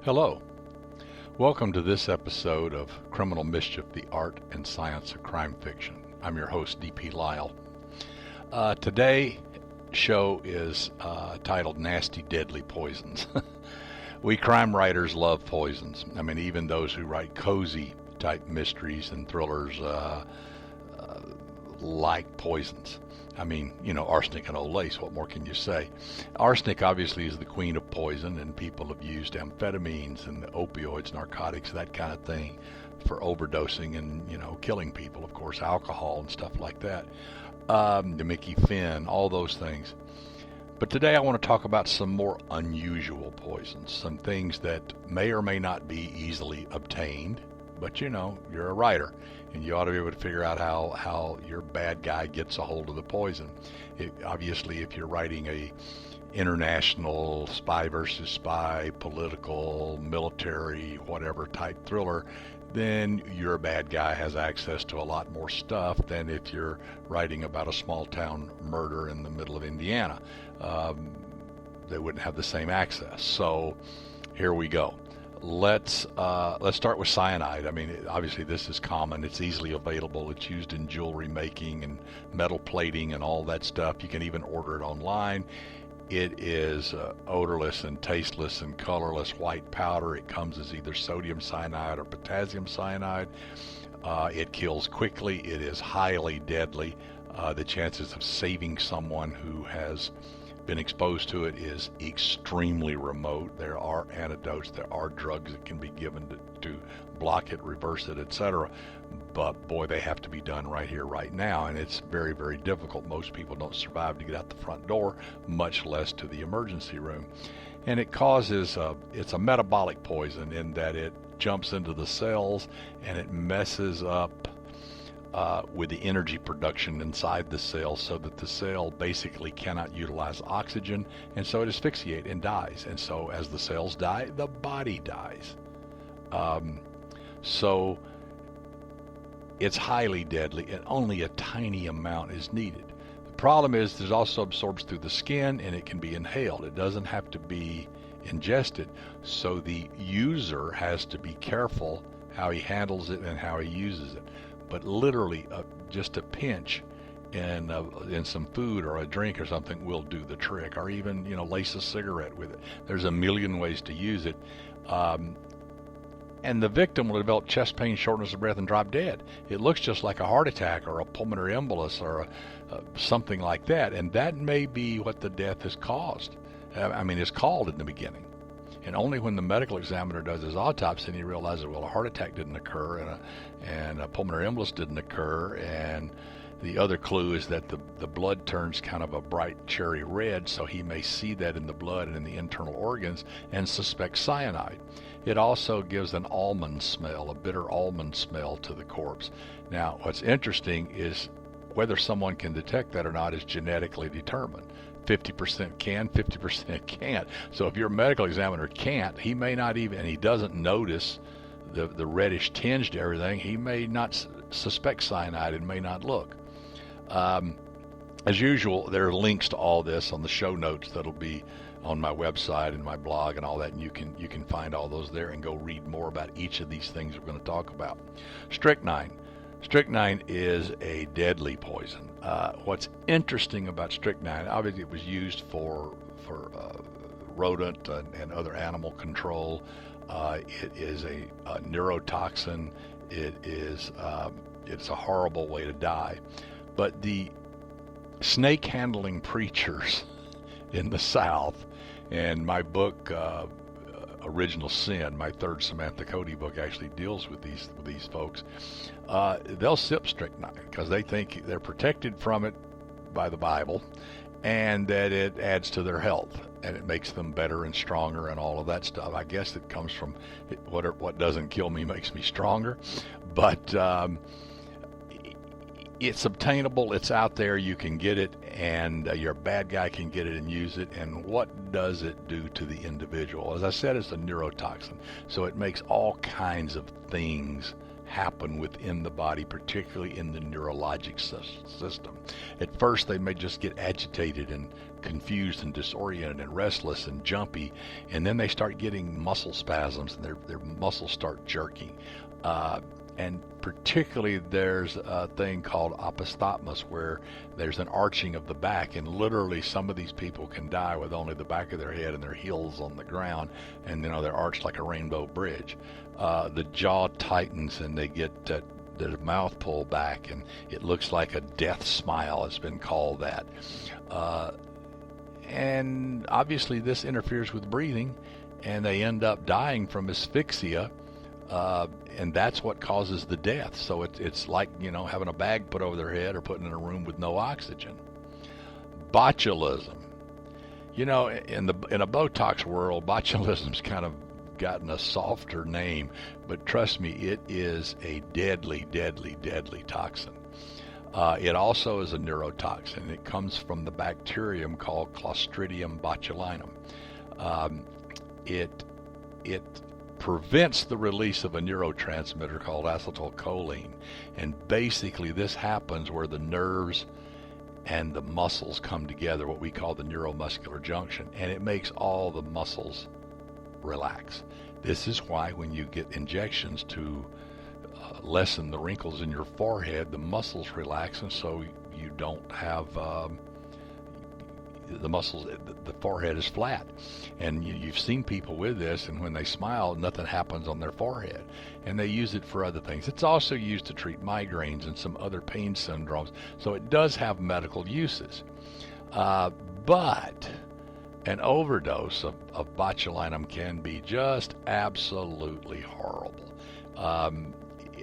Hello. Welcome to this episode of Criminal Mischief, the Art and Science of Crime Fiction. I'm your host, D.P. Lyle. Today show is titled Nasty Deadly Poisons. We crime writers love poisons. I mean, even those who write cozy type mysteries and thrillers like poisons. I mean, you know, arsenic and old lace, what more can you say? Arsenic obviously is the queen of poison, and people have used amphetamines and opioids, narcotics, that kind of thing for overdosing and, you know, killing people. Of course, alcohol and stuff like that. The Mickey Finn, all those things. But today I want to talk about some more unusual poisons, some things that may or may not be easily obtained, but you know, you're a writer and you ought to be able to figure out how your bad guy gets a hold of the poison. Obviously, if you're writing a international spy versus spy, political, military, whatever type thriller, then your bad guy has access to a lot more stuff than if you're writing about a small town murder in the middle of Indiana. They wouldn't have the same access. So here we go. Let's start with cyanide. I mean, obviously this is common. It's easily available. It's used in jewelry making and metal plating and all that stuff. You can even order it online. It is odorless and tasteless and colorless white powder. It comes as either sodium cyanide or potassium cyanide. It kills quickly. It is highly deadly. The chances of saving someone who has been exposed to it is extremely remote. There are antidotes, there are drugs that can be given to block it, reverse it, etc. But boy, they have to be done right here, right now, and it's very, very difficult. Most people don't survive to get out the front door, much less to the emergency room. And it causes, it's a metabolic poison in that it jumps into the cells and it messes up with the energy production inside the cell, so that the cell basically cannot utilize oxygen, and so it asphyxiates and dies. And so as the cells die, the body dies. So it's highly deadly, and only a tiny amount is needed. The problem is it also absorbs through the skin, and it can be inhaled. It doesn't have to be ingested, so the user has to be careful how he handles it and how he uses it. But literally, just a pinch in some food or a drink or something will do the trick, or even, you know, lace a cigarette with it. There's a million ways to use it. And the victim will develop chest pain, shortness of breath, and drop dead. It looks just like a heart attack or a pulmonary embolus or something like that, and that may be what the death is caused. I mean, it's called in the beginning. And only when the medical examiner does his autopsy and he realizes, well, a heart attack didn't occur and a pulmonary embolus didn't occur, and the other clue is that the blood turns kind of a bright cherry red, so he may see that in the blood and in the internal organs and suspect cyanide. It also gives an almond smell, a bitter almond smell to the corpse. Now, what's interesting is whether someone can detect that or not is genetically determined. 50% can, 50% can't. So if your medical examiner can't, he may not even, and he doesn't notice the reddish tinge to everything, he may not suspect cyanide and may not look. As usual, there are links to all this on the show notes that'll be on my website and my blog and all that, and you can find all those there and go read more about each of these things we're going to talk about. Strychnine. Strychnine is a deadly poison. What's interesting about strychnine, obviously it was used for rodent and other animal control. It is a neurotoxin. It's a horrible way to die. But the snake handling preachers in the South, and my book, Original Sin, my third Samantha Cody book, actually deals with these folks. They'll sip strychnine because they think they're protected from it by the Bible, and that it adds to their health and it makes them better and stronger and all of that stuff. I guess it comes from what doesn't kill me makes me stronger, but it's obtainable, it's out there, you can get it, and your bad guy can get it and use it. And what does it do to the individual? As I said, it's a neurotoxin, so it makes all kinds of things happen within the body, particularly in the neurologic system. At first, they may just get agitated and confused and disoriented and restless and jumpy, and then they start getting muscle spasms and their muscles start jerking. And particularly there's a thing called opisthotomus, where there's an arching of the back, and literally some of these people can die with only the back of their head and their heels on the ground, and they're arched like a rainbow bridge. The jaw tightens and they get the mouth pulled back, and it looks like a death smile has been called that. And obviously this interferes with breathing, and they end up dying from asphyxia. And that's what causes the death. So it's like, having a bag put over their head or putting in a room with no oxygen. Botulism. In a Botox world, botulism's kind of gotten a softer name, but trust me, it is a deadly, deadly, deadly toxin. It also is a neurotoxin. It comes from the bacterium called Clostridium botulinum. It prevents the release of a neurotransmitter called acetylcholine, and basically this happens where the nerves and the muscles come together, what we call the neuromuscular junction, and it makes all the muscles relax. This is why when you get injections to lessen the wrinkles in your forehead, the muscles relax, and so you don't have the muscles, the forehead is flat. And you've seen people with this, and when they smile, nothing happens on their forehead. And they use it for other things. It's also used to treat migraines and some other pain syndromes. So it does have medical uses. But an overdose of botulinum can be just absolutely horrible.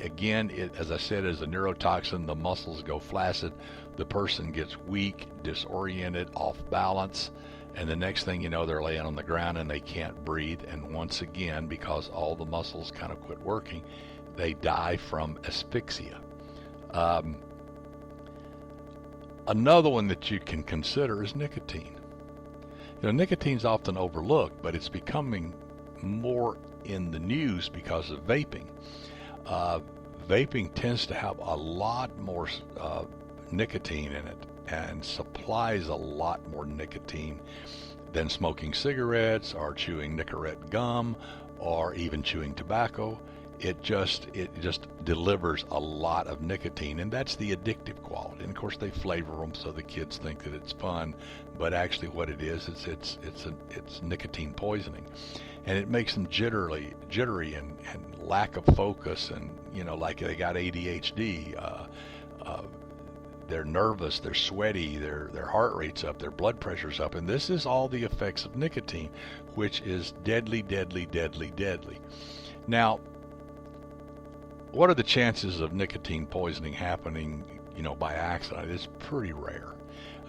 Again, as I said, as a neurotoxin, the muscles go flaccid, the person gets weak, disoriented, off balance, and the next thing you know, they're laying on the ground and they can't breathe. And once again, because all the muscles kind of quit working, they die from asphyxia. Another one that you can consider is nicotine. Nicotine's often overlooked, but it's becoming more in the news because of vaping. Vaping tends to have a lot more nicotine in it and supplies a lot more nicotine than smoking cigarettes or chewing Nicorette gum or even chewing tobacco. It just delivers a lot of nicotine, and that's the addictive quality. And of course they flavor them so the kids think that it's fun, but actually what it is it's nicotine poisoning, and it makes them jittery and lack of focus, and like they got ADHD. They're nervous, they're sweaty, their heart rate's up, their blood pressure's up, and this is all the effects of nicotine, which is deadly, deadly, deadly, deadly. Now, what are the chances of nicotine poisoning happening, by accident? It's pretty rare.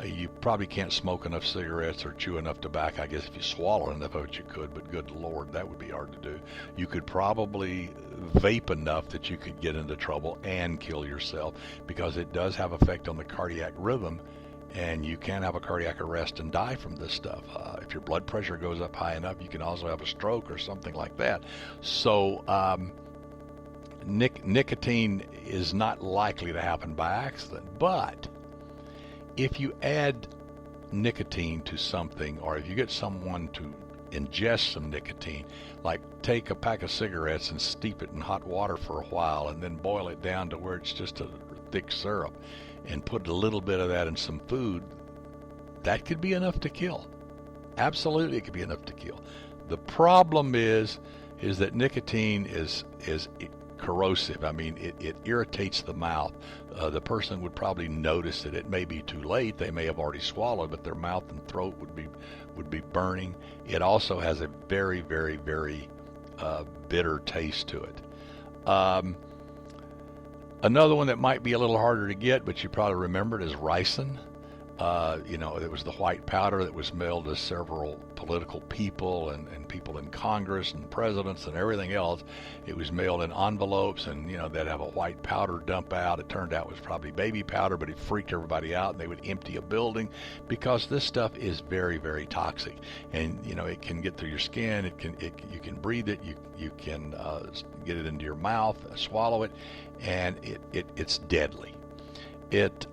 You probably can't smoke enough cigarettes or chew enough tobacco. I guess if you swallow enough of it, you could, but good Lord, that would be hard to do. You could probably vape enough that you could get into trouble and kill yourself, because it does have effect on the cardiac rhythm, and you can have a cardiac arrest and die from this stuff. If your blood pressure goes up high enough, you can also have a stroke or something like that. So nicotine is not likely to happen by accident, but if you add nicotine to something, or if you get someone to ingest some nicotine, like take a pack of cigarettes and steep it in hot water for a while and then boil it down to where it's just a thick syrup, and put a little bit of that in some food, that could be enough to kill. Absolutely, it could be enough to kill. The problem is that nicotine is corrosive. I mean, it irritates the mouth. The person would probably notice it. It may be too late. They may have already swallowed, but their mouth and throat would be burning. It also has a very, very, very bitter taste to it. Another one that might be a little harder to get, but you probably remember it, is ricin. It was the white powder that was mailed to several political people and people in Congress and presidents and everything else. It was mailed in envelopes, and they'd have a white powder dump out. It turned out it was probably baby powder, but it freaked everybody out, and they would empty a building because this stuff is very, very toxic, and it can get through your skin. You can breathe it. You can get it into your mouth, swallow it, and it's deadly. It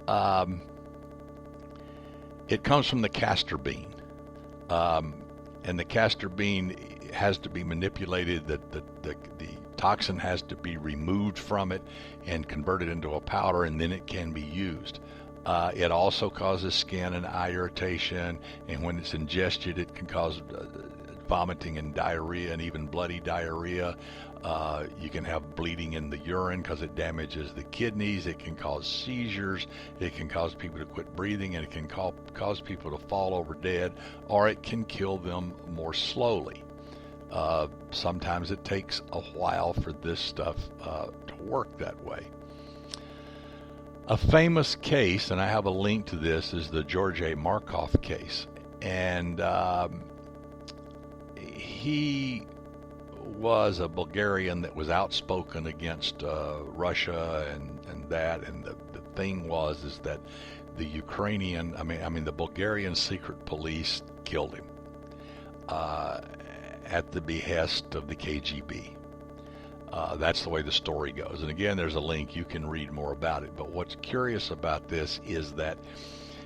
comes from the castor bean, and the castor bean has to be manipulated. The toxin has to be removed from it and converted into a powder, and then it can be used. It also causes skin and eye irritation, and when it's ingested, it can cause vomiting and diarrhea, and even bloody diarrhea. You can have bleeding in the urine because it damages the kidneys. It can cause seizures. It can cause people to quit breathing, and it can cause people to fall over dead, or it can kill them more slowly. Sometimes it takes a while for this stuff to work that way. A famous case, and I have a link to this, is the George A. Markov case. And he was a Bulgarian that was outspoken against Russia and that. And the thing is that the the Bulgarian secret police killed him at the behest of the KGB. That's the way the story goes. And again, there's a link. You can read more about it. But what's curious about this is that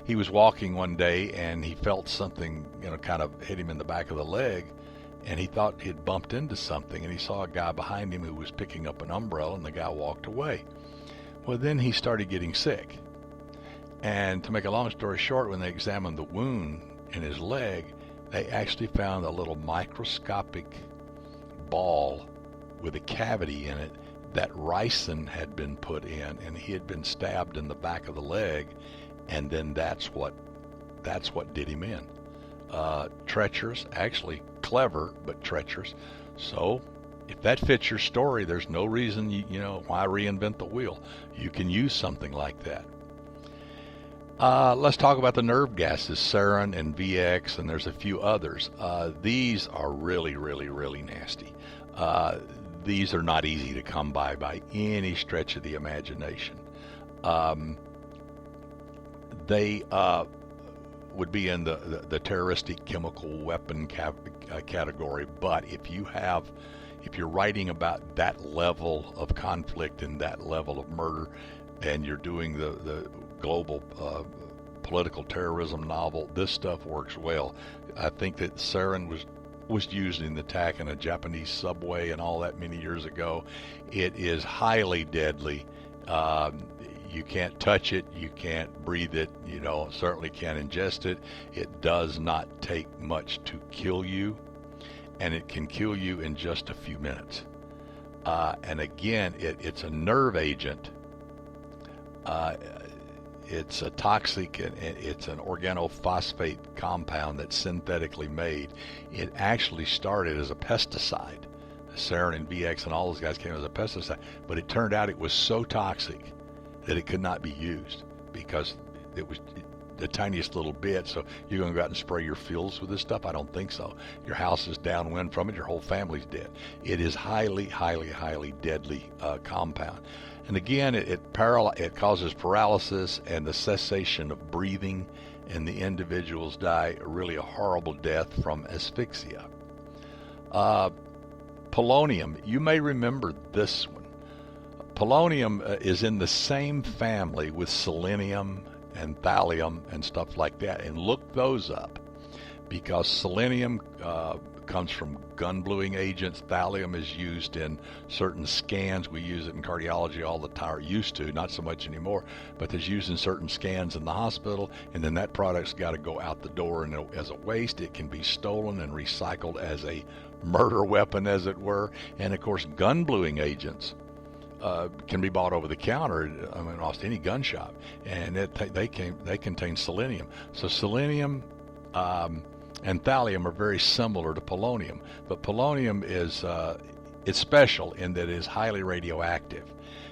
he was walking one day and he felt something, kind of hit him in the back of the leg, and he thought he'd bumped into something, and he saw a guy behind him who was picking up an umbrella, and the guy walked away. Well, then he started getting sick. And to make a long story short, when they examined the wound in his leg, they actually found a little microscopic ball with a cavity in it that ricin had been put in, and he had been stabbed in the back of the leg, and then that's what did him in. Treacherous, actually clever, but treacherous. So if that fits your story, there's no reason why reinvent the wheel. You can use something like that. Let's talk about the nerve gases, sarin and VX, and there's a few others. These are really, really, really nasty. These are not easy to come by any stretch of the imagination. They would be in the terroristic chemical weapon category, but if you're writing about that level of conflict and that level of murder, and you're doing the global political terrorism novel, this stuff works well. I think that sarin was used in the attack in a Japanese subway and all that many years ago. It is highly deadly. You can't touch it, you can't breathe it, certainly can't ingest it. It does not take much to kill you, and it can kill you in just a few minutes. And again, it's a nerve agent. It's a toxic, and it's an organophosphate compound that's synthetically made. It actually started as a pesticide. Sarin and VX and all those guys came as a pesticide, but it turned out it was so toxic that it could not be used because it was the tiniest little bit. So you're going to go out and spray your fields with this stuff? I don't think so. Your house is downwind from it. Your whole family's dead. It is highly, highly, highly deadly compound. And again, it causes paralysis and the cessation of breathing, and the individuals die really a horrible death from asphyxia. Polonium, you may remember this one. Polonium is in the same family with selenium and thallium and stuff like that, and look those up, because selenium comes from gun-bluing agents. Thallium is used in certain scans. We use it in cardiology all the time, or used to, not so much anymore, but it's used in certain scans in the hospital, and then that product's got to go out the door, and as a waste. It can be stolen and recycled as a murder weapon, as it were. And of course, gun-bluing agents can be bought over the counter, almost any gun shop, and they contain selenium. So selenium and thallium are very similar to polonium, but polonium It's special in that it is highly radioactive.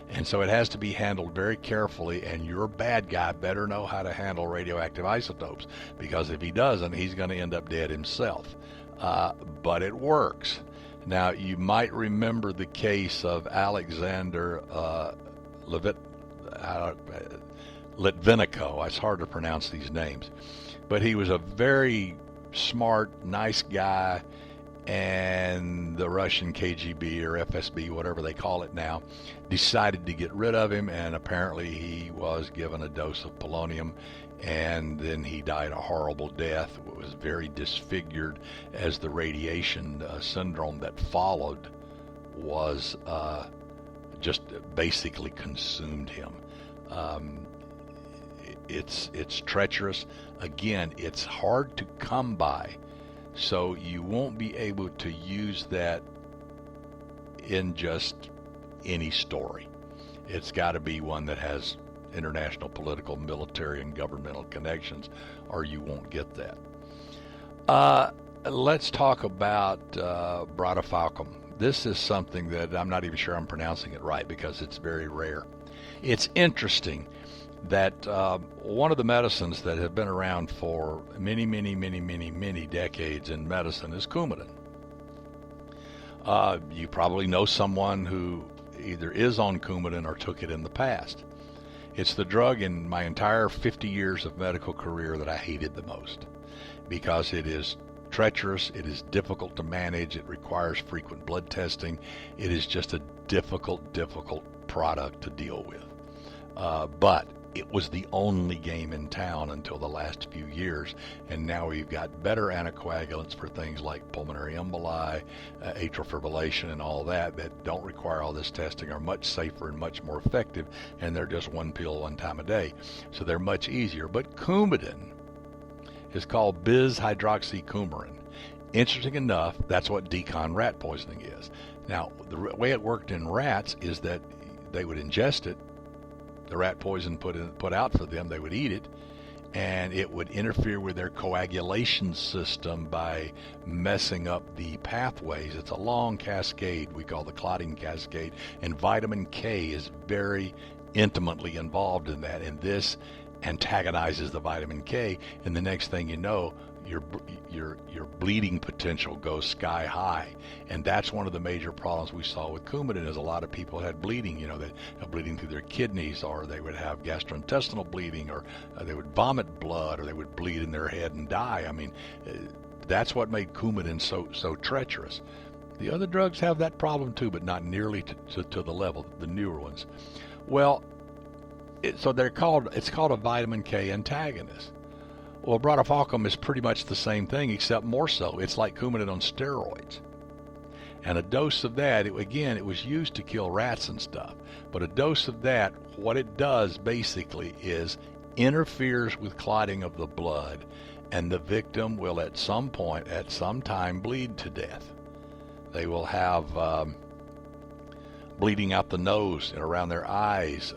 And so it has to be handled very carefully, and your bad guy better know how to handle radioactive isotopes, because if he doesn't, he's going to end up dead himself. But it works. Now, you might remember the case of Alexander Litvinenko. It's hard to pronounce these names. But he was a very smart, nice guy, and the Russian KGB or FSB, whatever they call it now, decided to get rid of him, and apparently he was given a dose of polonium, and then he died a horrible death. It was very disfigured, as the radiation syndrome that followed was just basically consumed him. It's treacherous. Again, it's hard to come by, so you won't be able to use that in just any story. It's got to be one that has international political, military, and governmental connections, or you won't get that. Let's talk about bradifalcum. This is something that I'm not even sure I'm pronouncing it right, because it's very rare. It's interesting that one of the medicines that have been around for many decades in medicine is Coumadin. You probably know someone who either is on Coumadin or took it in the past. It's the drug in my entire 50 years of medical career that I hated the most, because it is treacherous, it is difficult to manage, it requires frequent blood testing, it is just a difficult product to deal with. But it was the only game in town until the last few years, and now we've got better anticoagulants for things like pulmonary emboli, atrial fibrillation, and all that don't require all this testing, are much safer and much more effective, and they're just one pill one time a day, so they're much easier. But Coumadin is called bis-hydroxycoumarin. Interesting enough, that's what decon rat poisoning is. Now, the way it worked in rats is that they would ingest it, the rat poison put out for them, they would eat it, and it would interfere with their coagulation system by messing up the pathways. It's a long cascade we call the clotting cascade, and vitamin K is very intimately involved in that, and this antagonizes the vitamin K, and the next thing you know, your bleeding potential goes sky high. And that's one of the major problems we saw with Coumadin, is a lot of people had bleeding, that bleeding through their kidneys, or they would have gastrointestinal bleeding, or they would vomit blood, or they would bleed in their head and die. I mean, that's what made Coumadin so treacherous. The other drugs have that problem too, but not nearly to the level, the newer ones. Well, it's called a vitamin K antagonist. Well, bradifalcum is pretty much the same thing, except more so. It's like Coumadin on steroids. And a dose of that, it was used to kill rats and stuff, but a dose of that, what it does basically is interferes with clotting of the blood, and the victim will at some point, at some time, bleed to death. They will have bleeding out the nose and around their eyes,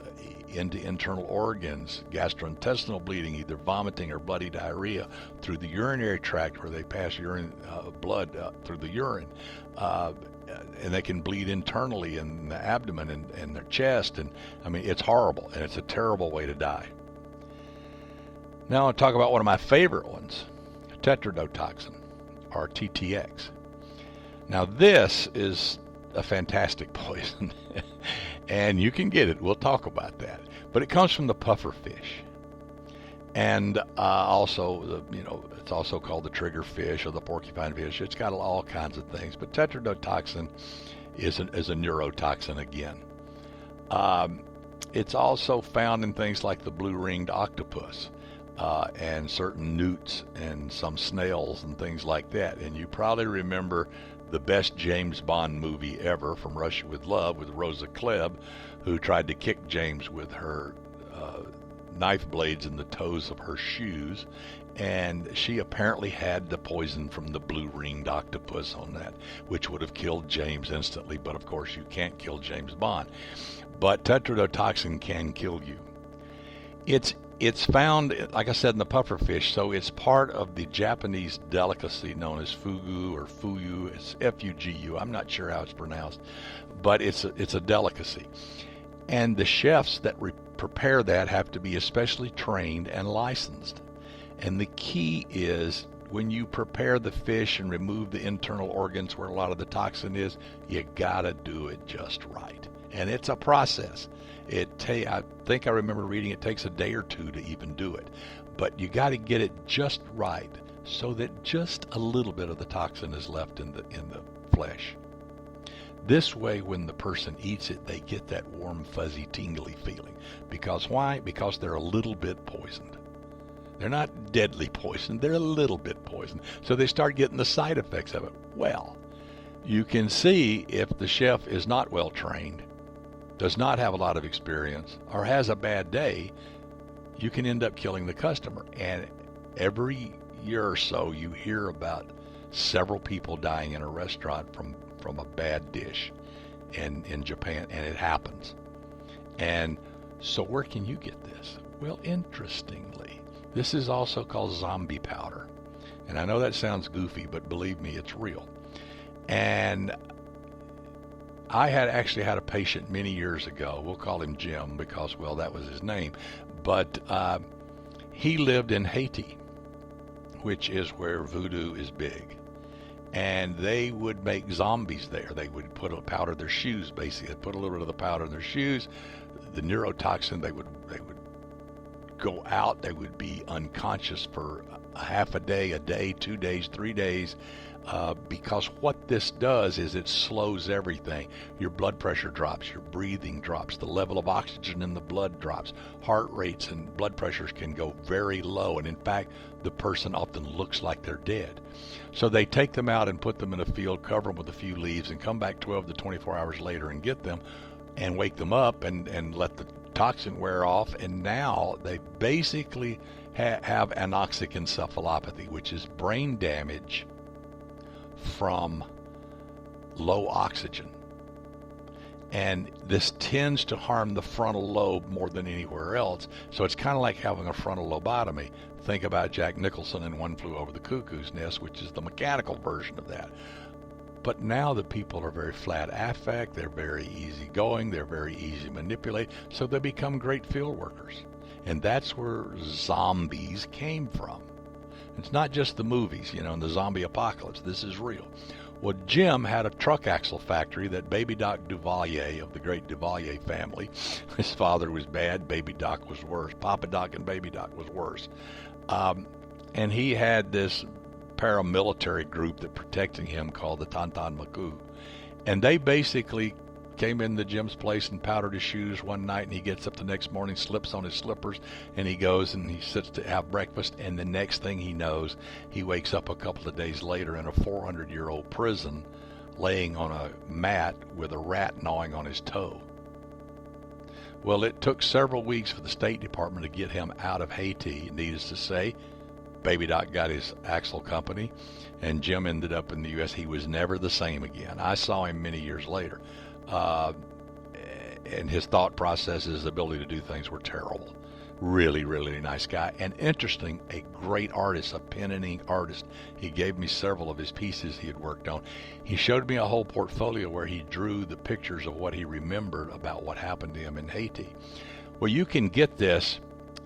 into internal organs, gastrointestinal bleeding, either vomiting or bloody diarrhea, through the urinary tract where they pass blood through the urine, and they can bleed internally in the abdomen and their chest, and I mean, it's horrible, and it's a terrible way to die. Now I'll talk about one of my favorite ones, tetrodotoxin, or TTX. Now this is a fantastic poison, and you can get it. We'll talk about that. But it comes from the puffer fish, and also, it's also called the trigger fish or the porcupine fish. It's got all kinds of things, but tetrodotoxin is a neurotoxin again. It's also found in things like the blue-ringed octopus, and certain newts and some snails and things like that. And you probably remember the best James Bond movie ever, From Russia with Love, with Rosa Klebb, who tried to kick James with her knife blades in the toes of her shoes, and she apparently had the poison from the blue-ringed octopus on that, which would have killed James instantly, but of course you can't kill James Bond. But tetrodotoxin can kill you. It's It's found, like I said, in the pufferfish, so it's part of the Japanese delicacy known as fugu or fuyu. It's Fugu. I'm not sure how it's pronounced, but it's a delicacy. And the chefs that prepare that have to be especially trained and licensed. And the key is when you prepare the fish and remove the internal organs where a lot of the toxin is, you gotta do it just right. And it's a process. I think I remember reading it takes a day or two to even do it. But you got to get it just right so that just a little bit of the toxin is left in the flesh. This way, when the person eats it, they get that warm, fuzzy, tingly feeling. Because why? Because they're a little bit poisoned. They're not deadly poisoned, they're a little bit poisoned. So they start getting the side effects of it. Well, you can see if the chef is not well trained, does not have a lot of experience, or has a bad day, you can end up killing the customer. And every year or so you hear about several people dying in a restaurant from a bad dish in Japan, and it happens. And so where can you get this? Well, interestingly, this is also called zombie powder. And I know that sounds goofy, but believe me, it's real. And I had actually had a patient many years ago. We'll call him Jim because, well, that was his name. But he lived in Haiti, which is where voodoo is big. And they would make zombies there. They would powder their shoes, basically. They'd put a little bit of the powder in their shoes. The neurotoxin, they would go out. They would be unconscious for a half a day, 2 days, 3 days. Because what this does is it slows everything. Your blood pressure drops, your breathing drops, the level of oxygen in the blood drops, heart rates and blood pressures can go very low, and in fact the person often looks like they're dead. So they take them out and put them in a field, cover them with a few leaves, and come back 12 to 24 hours later and get them and wake them up and let the toxin wear off, and now they basically have anoxic encephalopathy, which is brain damage from low oxygen. And this tends to harm the frontal lobe more than anywhere else. So it's kind of like having a frontal lobotomy. Think about Jack Nicholson in One Flew Over the Cuckoo's Nest, which is the mechanical version of that. But now the people are very flat affect, they're very easygoing, they're very easy to manipulate, so they become great field workers. And that's where zombies came from. It's not just the movies, in the zombie apocalypse. This is real. Well, Jim had a truck axle factory that Baby Doc Duvalier of the great Duvalier family. His father was bad, Baby Doc was worse. Papa Doc and Baby Doc was worse. And he had this paramilitary group that protected him called the Tantan Maku. And they basically came into Jim's place and powdered his shoes one night, and he gets up the next morning, slips on his slippers, and he goes and he sits to have breakfast, and the next thing he knows, he wakes up a couple of days later in a 400-year-old prison laying on a mat with a rat gnawing on his toe. Well, it took several weeks for the State Department to get him out of Haiti. Needless to say, Baby Doc got his axle company, and Jim ended up in the U.S. He was never the same again. I saw him many years later. And his thought process, his ability to do things were terrible. Really, really nice guy. And interesting, a great artist, a pen and ink artist. He gave me several of his pieces he had worked on. He showed me a whole portfolio where he drew the pictures of what he remembered about what happened to him in Haiti. Well, you can get this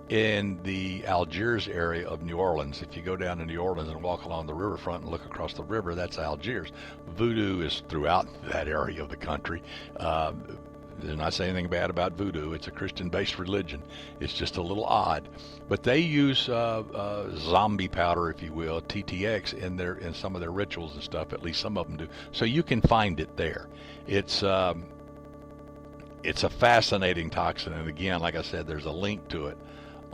in the Algiers area of New Orleans. If you go down to New Orleans and walk along the riverfront and look across the river, that's Algiers. Voodoo is throughout that area of the country. They're not saying anything bad about voodoo. It's a Christian-based religion. It's just a little odd. But they use zombie powder, if you will, TTX, in some of their rituals and stuff. At least some of them do. So you can find it there. It's a fascinating toxin. And again, like I said, there's a link to it.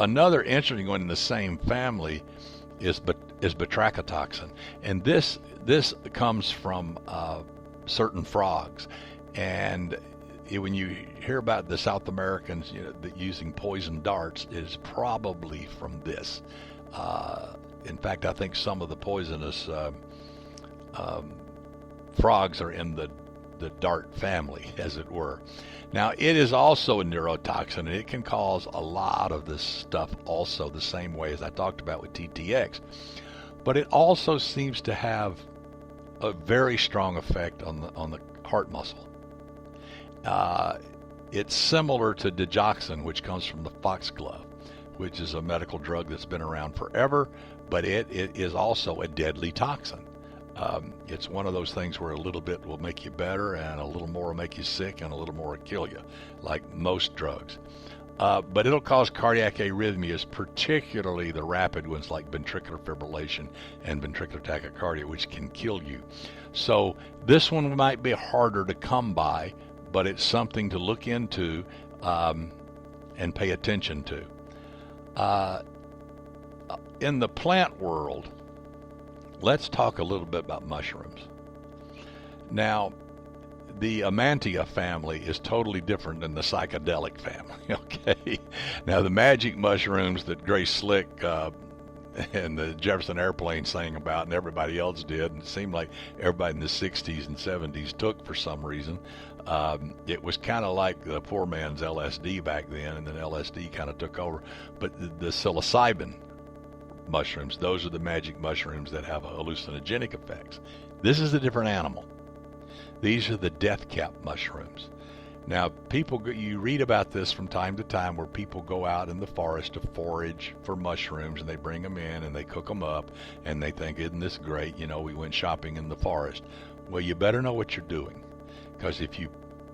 Another interesting one in the same family is batrachotoxin, and this comes from certain frogs. And when you hear about the South Americans, using poison darts, it is probably from this. In fact, I think some of the poisonous frogs are in the the DART family, as it were. Now, it is also a neurotoxin, and it can cause a lot of this stuff also the same way as I talked about with TTX. But it also seems to have a very strong effect on the heart muscle. It's similar to digoxin, which comes from the foxglove, which is a medical drug that's been around forever, but it is also a deadly toxin. It's one of those things where a little bit will make you better, and a little more will make you sick, and a little more will kill you, like most drugs. But it'll cause cardiac arrhythmias, particularly the rapid ones like ventricular fibrillation and ventricular tachycardia, which can kill you. So this one might be harder to come by, but it's something to look into and pay attention to. In the plant world, let's talk a little bit about mushrooms. Now, the Amantia family is totally different than the psychedelic family, okay? Now, the magic mushrooms that Grace Slick and the Jefferson Airplane sang about, and everybody else did, and it seemed like everybody in the 60s and 70s took for some reason. It was kind of like the poor man's LSD back then, and then LSD kind of took over. But the psilocybin mushrooms, those are the magic mushrooms that have hallucinogenic effects. This is a different animal. These are the death cap mushrooms. Now, you read about this from time to time where people go out in the forest to forage for mushrooms, and they bring them in and they cook them up, and they think, isn't this great? You know, we went shopping in the forest. Well, you better know what you're doing, because if you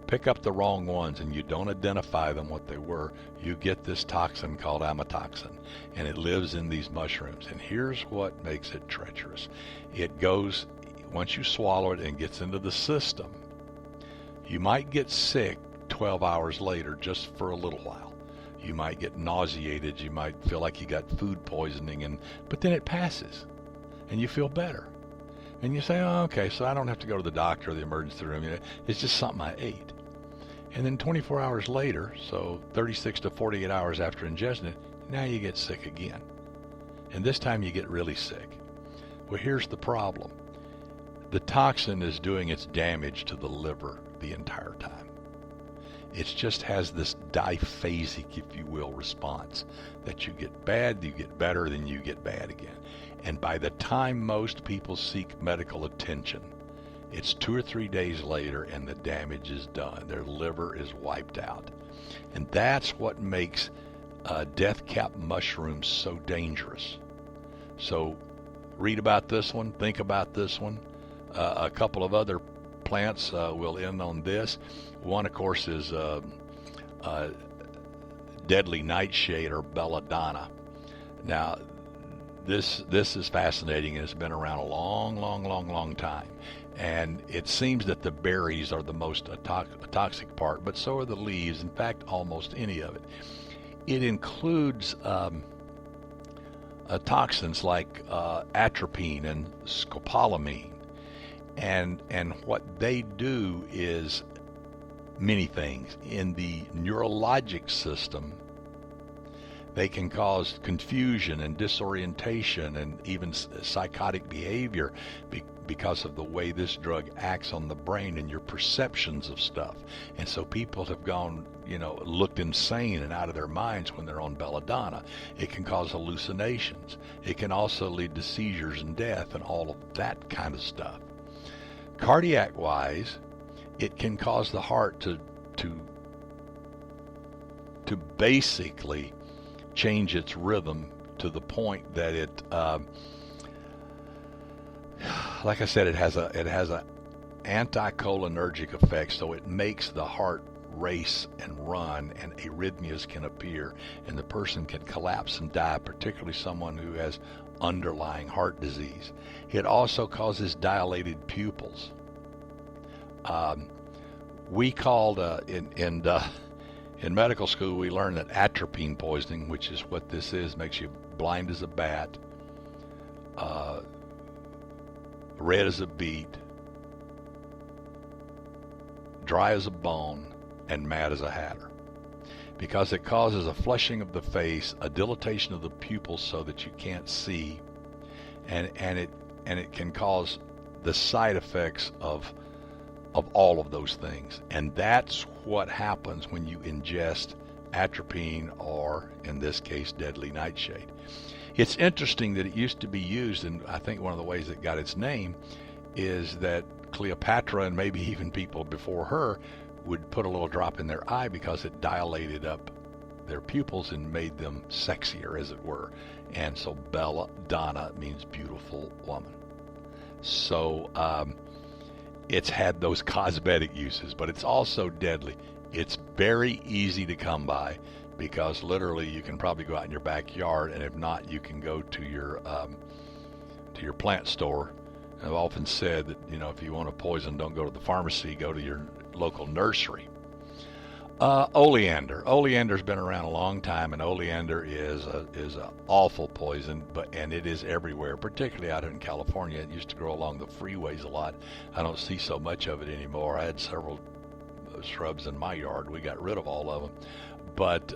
pick up the wrong ones and you don't identify them what they were, you get this toxin called amatoxin, and it lives in these mushrooms. And here's what makes it treacherous. It goes, once you swallow it and gets into the system, you might get sick 12 hours later just for a little while. You might get nauseated, you might feel like you got food poisoning, but then it passes and you feel better. And you say, oh, okay, so I don't have to go to the doctor or the emergency room. It's just something I ate. And then 24 hours later, so 36 to 48 hours after ingesting it, now you get sick again. And this time you get really sick. Well, here's the problem. The toxin is doing its damage to the liver the entire time. It just has this diphasic, if you will, response that you get bad, you get better, then you get bad again. And by the time most people seek medical attention, it's 2 or 3 days later and the damage is done. Their liver is wiped out. And that's what makes death cap mushrooms so dangerous. So read about this one, think about this one. A couple of other plants will end on this. One, of course, is deadly nightshade, or belladonna. Now, this is fascinating, and it's been around a long time. And it seems that the berries are the most toxic part, but so are the leaves. In fact, almost any of it. It includes toxins like atropine and scopolamine. And what they do is many things. In the neurologic system, they can cause confusion and disorientation and even psychotic behavior because of the way this drug acts on the brain and your perceptions of stuff. And so people have gone, looked insane and out of their minds when they're on belladonna. It can cause hallucinations. It can also lead to seizures and death and all of that kind of stuff. Cardiac-wise, it can cause the heart to basically change its rhythm to the point that it, like I said, it has a anticholinergic effect, so it makes the heart race and run, and arrhythmias can appear, and the person can collapse and die, particularly someone who has underlying heart disease. It also causes dilated pupils. We called in medical school, we learned that atropine poisoning, which is what this is, makes you blind as a bat, red as a beet, dry as a bone, and mad as a hatter, because it causes a flushing of the face, a dilatation of the pupils so that you can't see, and it can cause the side effects of of all of those things. And that's what happens when you ingest atropine, or in this case, deadly nightshade. It's interesting that it used to be used, and I think one of the ways it got its name is that Cleopatra, and maybe even people before her, would put a little drop in their eye because it dilated up their pupils and made them sexier, as it were. And so Bella Donna means beautiful woman. So it's had those cosmetic uses, but it's also deadly. It's very easy to come by because literally you can probably go out in your backyard, and if not, you can go to your plant store. And I've often said that, you know, if you want a poison, don't go to the pharmacy, go to your local nursery. Oleander. Oleander's been around a long time, and oleander is a awful poison, and it is everywhere, particularly out in California. It used to grow along the freeways a lot. I don't see so much of it anymore. I had several shrubs in my yard. We got rid of all of them. But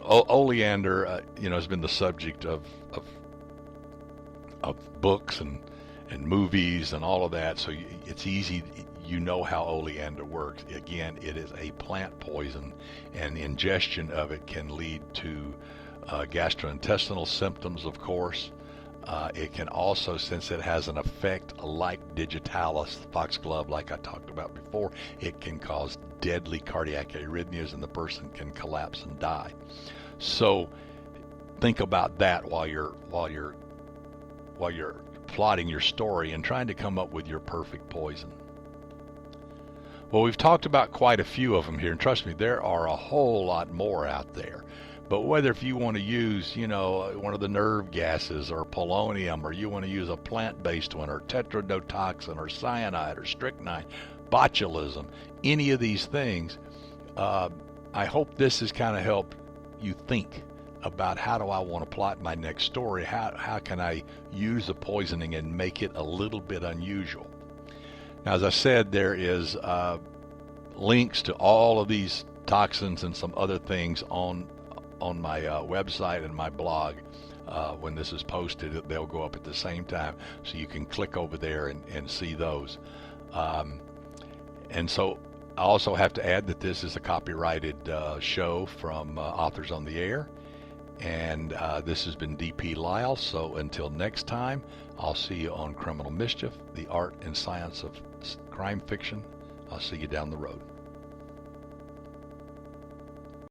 oleander, you know, has been the subject of books and movies and all of that. So it's easy. You know how oleander works. Again, it is a plant poison, and ingestion of it can lead to gastrointestinal symptoms, of course. It can also, since it has an effect like digitalis, foxglove, like I talked about before, it can cause deadly cardiac arrhythmias, and the person can collapse and die. So think about that while you're plotting your story and trying to come up with your perfect poison. Well, we've talked about quite a few of them here, and trust me, there are a whole lot more out there. But whether if you want to use, you know, one of the nerve gases or polonium, or you want to use a plant-based one, or tetrodotoxin, or cyanide, or strychnine, botulism, any of these things, I hope this has kind of helped you think about how do I want to plot my next story. How can I use the poisoning and make it a little bit unusual? Now, as I said, there is links to all of these toxins and some other things on my website and my blog. When this is posted, they'll go up at the same time, so you can click over there and see those. And so I also have to add that this is a copyrighted show from Authors on the Air. And this has been D.P. Lyle. So until next time, I'll see you on Criminal Mischief, the art and science of crime fiction. I'll see you down the road.